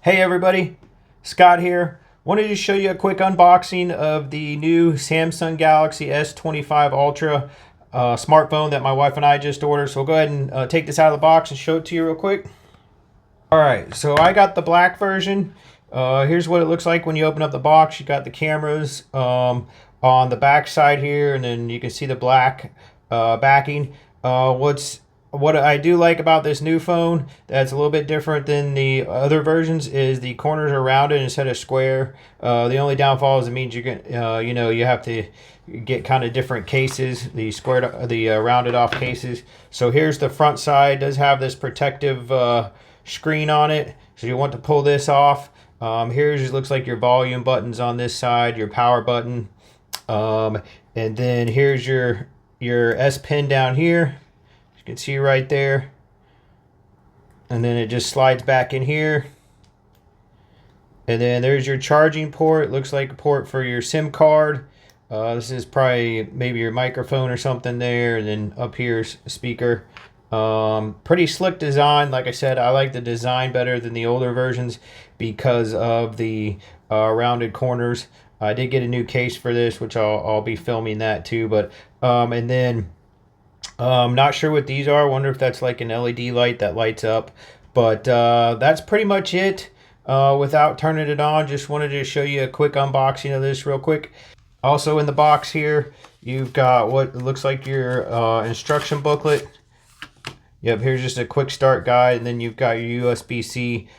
Hey everybody, Scott here. Wanted to show you a quick unboxing of the new Samsung Galaxy S25 Ultra smartphone that my wife and I just ordered. So we'll go ahead and take this out of the box and show it to you real quick. Alright, so I got the black version. Here's what it looks like when you open up the box. You got the cameras on the back side here, and then you can see the black backing. What I do like about this new phone that's a little bit different than the other versions is the corners are rounded instead of square. The only downfall is it means you have to get kind of different cases, the rounded off cases. So here's the front side. It does have this protective screen on it, so you want to pull this off. Here's looks like your volume buttons on this side, your power button, and then here's your S Pen down here. You can see right there, and then it just slides back in here, and then there's your charging port. It looks like a port for your SIM card. This is probably maybe your microphone or something there, and then up here's a speaker. Pretty slick design. Like I said, I like the design better than the older versions because of the rounded corners. I did get a new case for this, which I'll be filming that too. But and then not sure what these are. Wonder if that's like an LED light that lights up. But that's pretty much it. Without turning it on, just wanted to show you a quick unboxing of this real quick. Also in the box here, you've got what looks like your instruction booklet. Yep, here's just a quick start guide, and then you've got your USB-C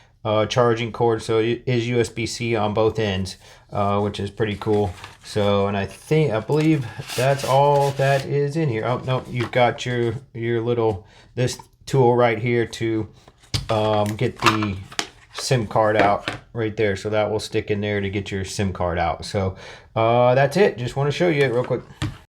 charging cord, so it is USB-C on both ends, which is pretty cool. So, and I believe that's all that is in here. Oh no, you've got your this tool right here to get the SIM card out right there. So that will stick in there to get your SIM card out. So that's it. Just want to show you it real quick.